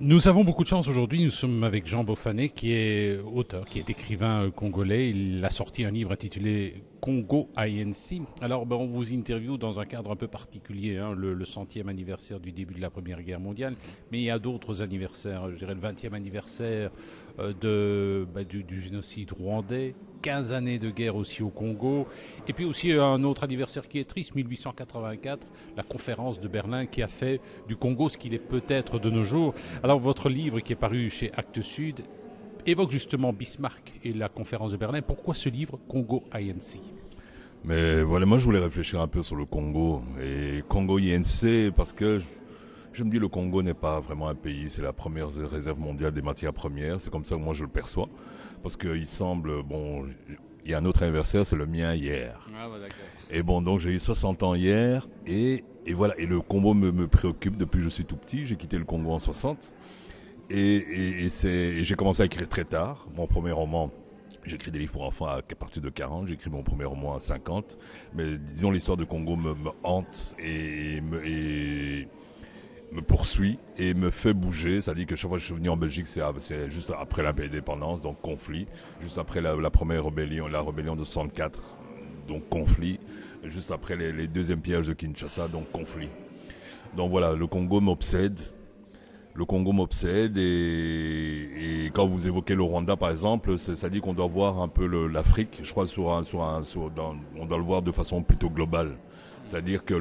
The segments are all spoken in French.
Nous avons beaucoup de chance aujourd'hui. Nous sommes avec Jean Bofané, qui est auteur, qui est écrivain congolais. Il a sorti un livre intitulé Congo INC. Alors, on vous interviewe dans un cadre un peu particulier, hein, le centième anniversaire du début de la Première Guerre mondiale. Mais il y a d'autres anniversaires. Je dirais le 20e anniversaire du génocide rwandais. 15 années de guerre aussi au Congo. Et puis aussi un autre anniversaire qui est triste, 1884, la conférence de Berlin qui a fait du Congo ce qu'il est peut-être de nos jours. Alors votre livre qui est paru chez Actes Sud évoque justement Bismarck et la conférence de Berlin. Pourquoi ce livre Congo INC? Mais voilà, moi je voulais réfléchir un peu sur le Congo. Et Congo INC, parce que je me dis le Congo n'est pas vraiment un pays, c'est la première réserve mondiale des matières premières. C'est comme ça que moi je le perçois. Parce qu'il semble, bon, il y a un autre anniversaire, c'est le mien hier. Ah, bah, d'accord. Et bon, donc j'ai eu 60 ans hier, et voilà, et le Congo me préoccupe depuis que je suis tout petit. J'ai quitté le Congo en 60, et j'ai commencé à écrire très tard. Mon premier roman, j'écris des livres pour enfants à partir de 40, j'ai écrit mon premier roman à 50, mais disons l'histoire du Congo me hante et me poursuit et me fait bouger. C'est-à-dire que chaque fois que je suis venu en Belgique, c'est juste après l'indépendance, donc conflit. Juste après la première rébellion, la rébellion de 64, donc conflit. Juste après les deuxièmes pillages de Kinshasa, donc conflit. Donc voilà, le Congo m'obsède. Le Congo m'obsède, et quand vous évoquez le Rwanda par exemple, ça dit qu'on doit voir un peu l'Afrique, je crois, on doit le voir de façon plutôt globale. C'est-à-dire que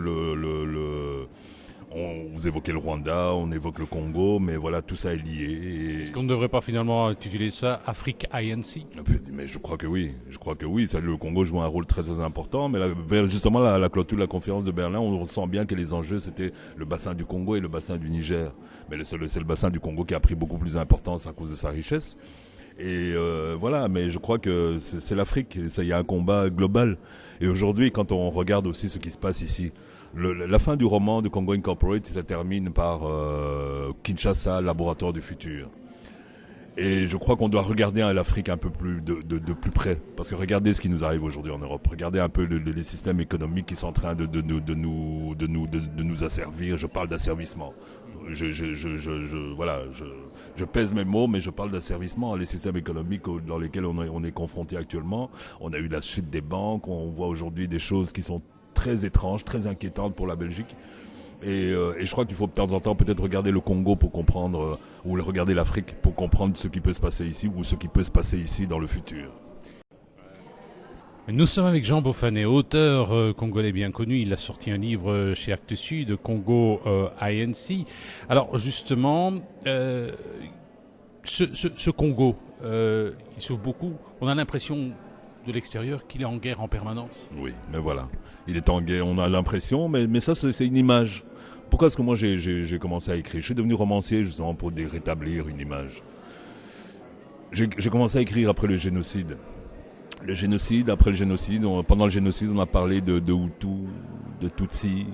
vous évoquez le Rwanda, on évoque le Congo, mais voilà, tout ça est lié. Est-ce qu'on ne devrait pas finalement intituler ça Afrique INC? Mais je crois que oui. Le Congo joue un rôle très très important, mais vers justement la clôture de la conférence de Berlin, on ressent bien que les enjeux c'était le bassin du Congo et le bassin du Niger. Mais c'est le bassin du Congo qui a pris beaucoup plus d'importance à cause de sa richesse. Et voilà, mais je crois que c'est l'Afrique. Il y a un combat global. Et aujourd'hui, quand on regarde aussi ce qui se passe ici, la fin du roman de Congo Incorporated, ça termine par Kinshasa, laboratoire du futur. Et je crois qu'on doit regarder l'Afrique un peu plus de plus près. Parce que regardez ce qui nous arrive aujourd'hui en Europe. Regardez un peu les systèmes économiques qui sont en train de nous asservir. Je parle d'asservissement. Je pèse mes mots, mais je parle d'asservissement. Les systèmes économiques dans lesquels on est confronté actuellement. On a eu la chute des banques. On voit aujourd'hui des choses qui sont très étranges, très inquiétantes pour la Belgique. Et je crois qu'il faut de temps en temps peut-être regarder le Congo pour comprendre, ou regarder l'Afrique pour comprendre ce qui peut se passer ici, ou ce qui peut se passer ici dans le futur. Nous sommes avec Jean Bofané, auteur congolais bien connu. Il a sorti un livre chez Actes Sud, Congo INC. Alors justement, ce Congo, il souffre beaucoup. On a l'impression de l'extérieur qu'il est en guerre en permanence. Oui, mais voilà. Il est en guerre, on a l'impression, mais ça c'est une image. Pourquoi est-ce que moi j'ai commencé à écrire? Je suis devenu romancier justement pour rétablir une image. J'ai commencé à écrire après le génocide. Après le génocide, pendant le génocide, on a parlé de Hutus, de Tutsis.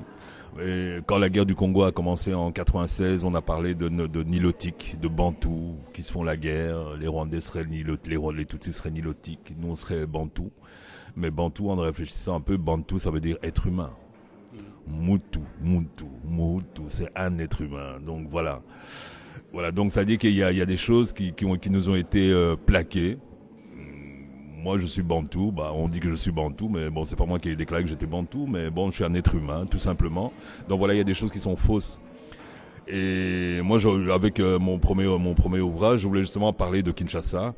Et quand la guerre du Congo a commencé en 96, on a parlé de Nilotiques, de Bantous qui se font la guerre. Les Rwandais seraient les Tutsis seraient Nilotiques, nous on serait Bantous. Mais Bantou, en réfléchissant un peu, Bantou ça veut dire être humain. Mutu, c'est un être humain. Donc voilà. Voilà, donc ça dit qu'il y a des choses qui nous ont été plaquées. Moi, je suis bantou. On dit que je suis bantou, mais bon, c'est pas moi qui ai déclaré que j'étais bantou, mais bon, je suis un être humain, tout simplement. Donc voilà, il y a des choses qui sont fausses. Et moi, avec mon premier ouvrage, je voulais justement parler de Kinshasa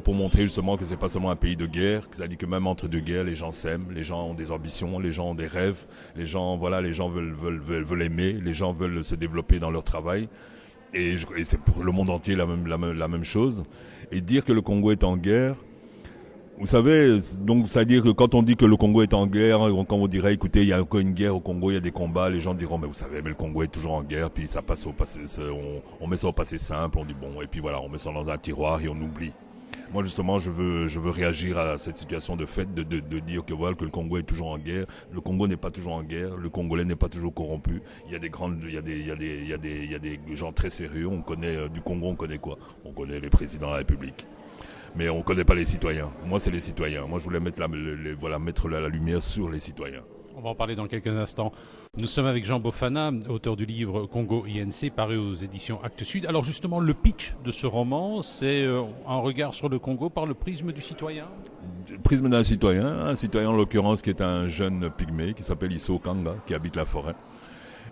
pour montrer justement que c'est pas seulement un pays de guerre, c'est-à-dire que même entre deux guerres, les gens s'aiment, les gens ont des ambitions, les gens ont des rêves, les gens veulent aimer, les gens veulent se développer dans leur travail. Et c'est pour le monde entier la même chose. Et dire que le Congo est en guerre, vous savez, donc ça veut dire que quand on dit que le Congo est en guerre, quand on dirait, écoutez, il y a encore une guerre au Congo, il y a des combats, les gens diront, mais vous savez, mais le Congo est toujours en guerre, puis ça passe au passé, on met ça au passé simple, on dit bon, et puis voilà, on met ça dans un tiroir et on oublie. Moi justement, je veux réagir à cette situation de fait, de dire que voilà que le Congo est toujours en guerre. Le Congo n'est pas toujours en guerre. Le Congolais n'est pas toujours corrompu. Il y a des gens très sérieux. On connaît du Congo, on connaît quoi? On connaît les présidents de la République. Mais on connaît pas les citoyens. Moi, c'est les citoyens. Moi, je voulais mettre mettre la lumière sur les citoyens. On va en parler dans quelques instants. Nous sommes avec Jean Bofana, auteur du livre Congo INC, paru aux éditions Actes Sud. Alors justement, le pitch de ce roman, c'est un regard sur le Congo par le prisme du citoyen. Le prisme d'un citoyen, un citoyen en l'occurrence qui est un jeune pygmée qui s'appelle Issou Kanga, qui habite la forêt.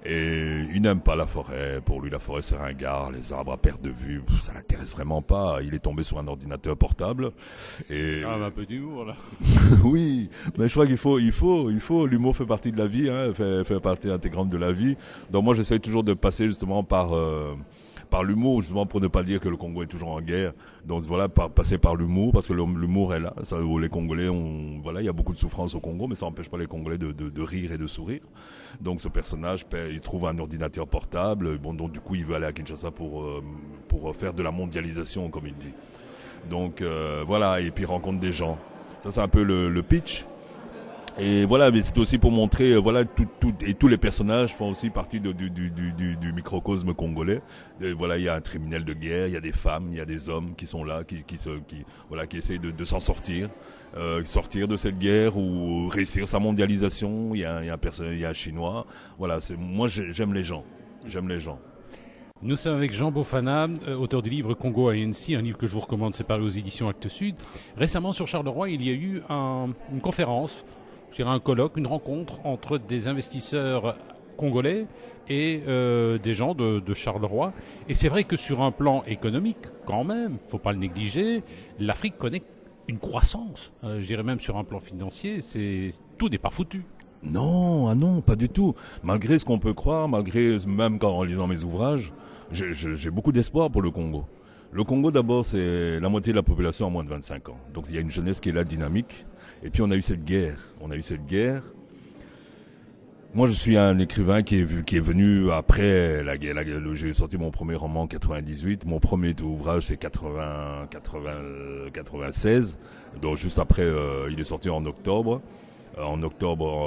Et il n'aime pas la forêt. Pour lui, la forêt, c'est ringard, les arbres à perte de vue, ça l'intéresse vraiment pas. Il est tombé sur un ordinateur portable. Et un peu d'humour, là. oui, mais je crois qu'il faut. L'humour fait partie de la vie, fait partie intégrante de la vie. Donc moi, j'essaie toujours de passer justement par l'humour, justement pour ne pas dire que le Congo est toujours en guerre. Donc voilà, passer par l'humour, parce que l'humour est là. Ça, les Congolais, il y a beaucoup de souffrance au Congo, mais ça n'empêche pas les Congolais de rire et de sourire. Donc ce personnage, il trouve un ordinateur portable. Bon, donc du coup, il veut aller à Kinshasa pour faire de la mondialisation, comme il dit. Donc voilà, et puis il rencontre des gens. Ça, c'est un peu le pitch. Et voilà, mais c'est aussi pour montrer, et tous les personnages font aussi partie du microcosme congolais. Et voilà, il y a un criminel de guerre, il y a des femmes, il y a des hommes qui sont là, qui essayent de s'en sortir, sortir de cette guerre ou réussir sa mondialisation. Il y a un Chinois. Voilà, moi j'aime les gens. Nous sommes avec Jean Bofana, auteur du livre Congo ANC, un livre que je vous recommande, c'est paru aux éditions Actes Sud. Récemment, sur Charleroi, il y a eu une conférence, je dirais un colloque, une rencontre entre des investisseurs congolais et des gens de Charleroi. Et c'est vrai que sur un plan économique, quand même, il ne faut pas le négliger, l'Afrique connaît une croissance. Je dirais même sur un plan financier, tout n'est pas foutu. Non, pas du tout. Malgré ce qu'on peut croire, même en lisant mes ouvrages, j'ai beaucoup d'espoir pour le Congo. Le Congo, d'abord, c'est la moitié de la population en moins de 25 ans. Donc il y a une jeunesse qui est là, dynamique. Et puis on a eu cette guerre. Moi, je suis un écrivain qui est venu après la guerre. J'ai sorti mon premier roman en 98. Mon premier ouvrage, c'est 96. Donc juste après, il est sorti en octobre.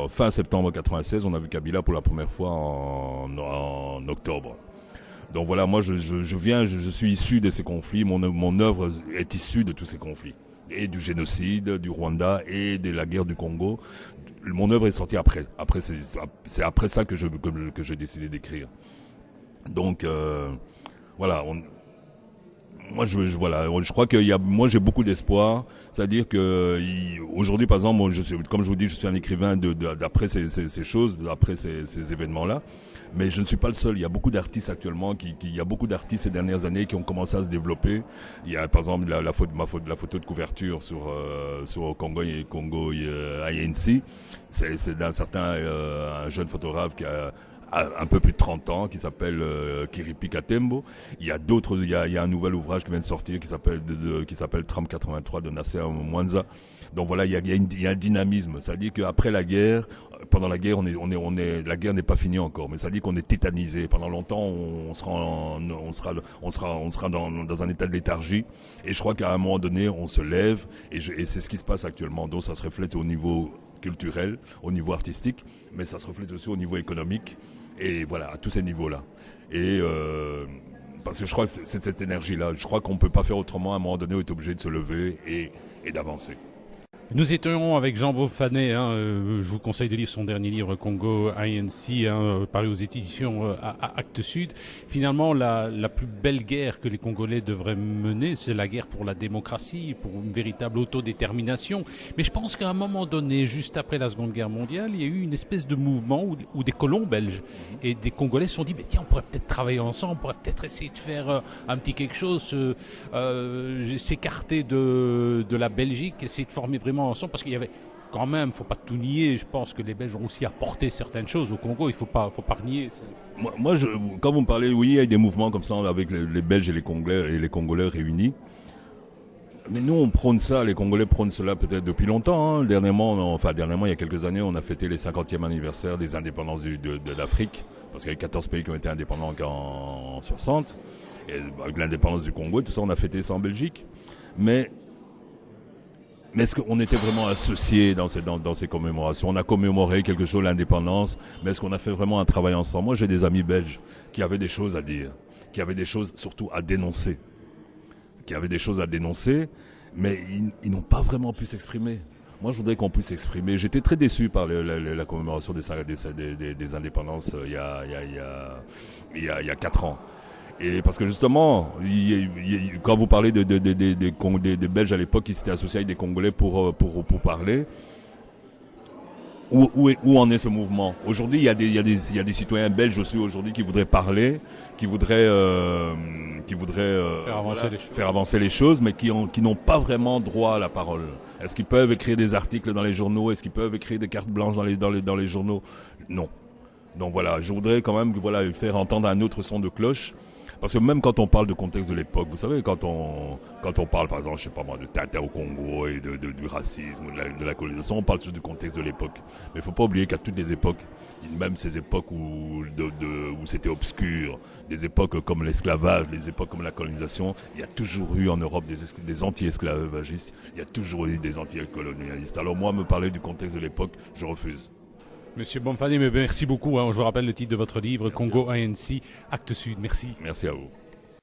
Fin septembre 96, on a vu Kabila pour la première fois en octobre. Donc voilà, moi je suis issu de ces conflits, mon œuvre est issue de tous ces conflits. Et du génocide, du Rwanda et de la guerre du Congo. Mon œuvre est sortie après. C'est après ça que j'ai décidé d'écrire. Donc voilà, je crois moi j'ai beaucoup d'espoir. C'est-à-dire que aujourd'hui, par exemple, comme je vous dis, je suis un écrivain d'après ces choses, d'après ces événements-là. Mais je ne suis pas le seul. Il y a beaucoup d'artistes actuellement, il y a beaucoup d'artistes ces dernières années qui ont commencé à se développer. Il y a par exemple la photo de couverture sur Congo INC. C'est d'un certain un jeune photographe qui a un peu plus de 30 ans, qui s'appelle Kiripi Katembo. Il y a un nouvel ouvrage qui vient de sortir qui s'appelle Tram 83 de Nasser Mwanza. Donc voilà, il y a un dynamisme. C'est-à-dire qu'après la guerre, pendant la guerre, la guerre n'est pas finie encore, mais ça veut dire qu'on est tétanisé. Pendant longtemps, on sera dans un état de léthargie. Et je crois qu'à un moment donné, on se lève, et c'est ce qui se passe actuellement. Donc ça se reflète au niveau culturel, au niveau artistique, mais ça se reflète aussi au niveau économique. Et voilà, à tous ces niveaux-là. Et parce que je crois que c'est cette énergie-là. Je crois qu'on ne peut pas faire autrement. À un moment donné, on est obligé de se lever et d'avancer. Nous étions avec Jean Bofana, je vous conseille de lire son dernier livre Congo INC, paru aux éditions à Actes Sud. Finalement, la plus belle guerre que les Congolais devraient mener, c'est la guerre pour la démocratie, pour une véritable autodétermination. Mais je pense qu'à un moment donné, juste après la Seconde Guerre mondiale, il y a eu une espèce de mouvement où des colons belges et des Congolais se sont dit, mais tiens, on pourrait peut-être travailler ensemble, on pourrait peut-être essayer de faire un petit quelque chose, s'écarter de la Belgique, essayer de former vraiment ensemble, parce qu'il y avait quand même, faut pas tout nier, je pense que les Belges ont aussi apporté certaines choses au Congo, il faut pas nier. Moi quand vous me parlez, oui, il y a des mouvements comme ça avec les Belges et les Congolais réunis. Mais nous, on prône ça, les Congolais prônent cela peut-être depuis longtemps. Dernièrement, il y a quelques années, on a fêté les 50e anniversaire des indépendances de l'Afrique, parce qu'il y a 14 pays qui ont été indépendants en 60. Et avec l'indépendance du Congo, tout ça, on a fêté ça en Belgique. Mais est-ce qu'on était vraiment associés dans ces commémorations? On a commémoré quelque chose, l'indépendance, mais est-ce qu'on a fait vraiment un travail ensemble? Moi, j'ai des amis belges qui avaient des choses à dire, qui avaient des choses surtout à dénoncer, mais ils n'ont pas vraiment pu s'exprimer. Moi, je voudrais qu'on puisse s'exprimer. J'étais très déçu par la commémoration des indépendances il y a 4 ans. Et parce que justement, quand vous parlez des Belges à l'époque qui s'étaient associés avec des Congolais pour parler, où en est ce mouvement? Aujourd'hui, il y a des citoyens belges aussi aujourd'hui qui voudraient parler, qui voudraient faire avancer les choses, mais qui n'ont pas vraiment droit à la parole. Est-ce qu'ils peuvent écrire des articles dans les journaux? Est-ce qu'ils peuvent écrire des cartes blanches dans les journaux? Non. Donc voilà, je voudrais quand même faire entendre un autre son de cloche. Parce que même quand on parle de contexte de l'époque, vous savez, quand on parle par exemple, je sais pas moi, de Tintin au Congo et du racisme, de la colonisation, on parle toujours du contexte de l'époque. Mais il faut pas oublier qu'à toutes les époques, même ces époques où c'était obscur, des époques comme l'esclavage, des époques comme la colonisation, il y a toujours eu en Europe des anti-esclavagistes, il y a toujours eu des anti-colonialistes. Alors moi, me parler du contexte de l'époque, je refuse. Monsieur Bomfani, merci beaucoup. Je vous rappelle le titre de votre livre, Congo ANC, Actes Sud. Merci. Merci à vous.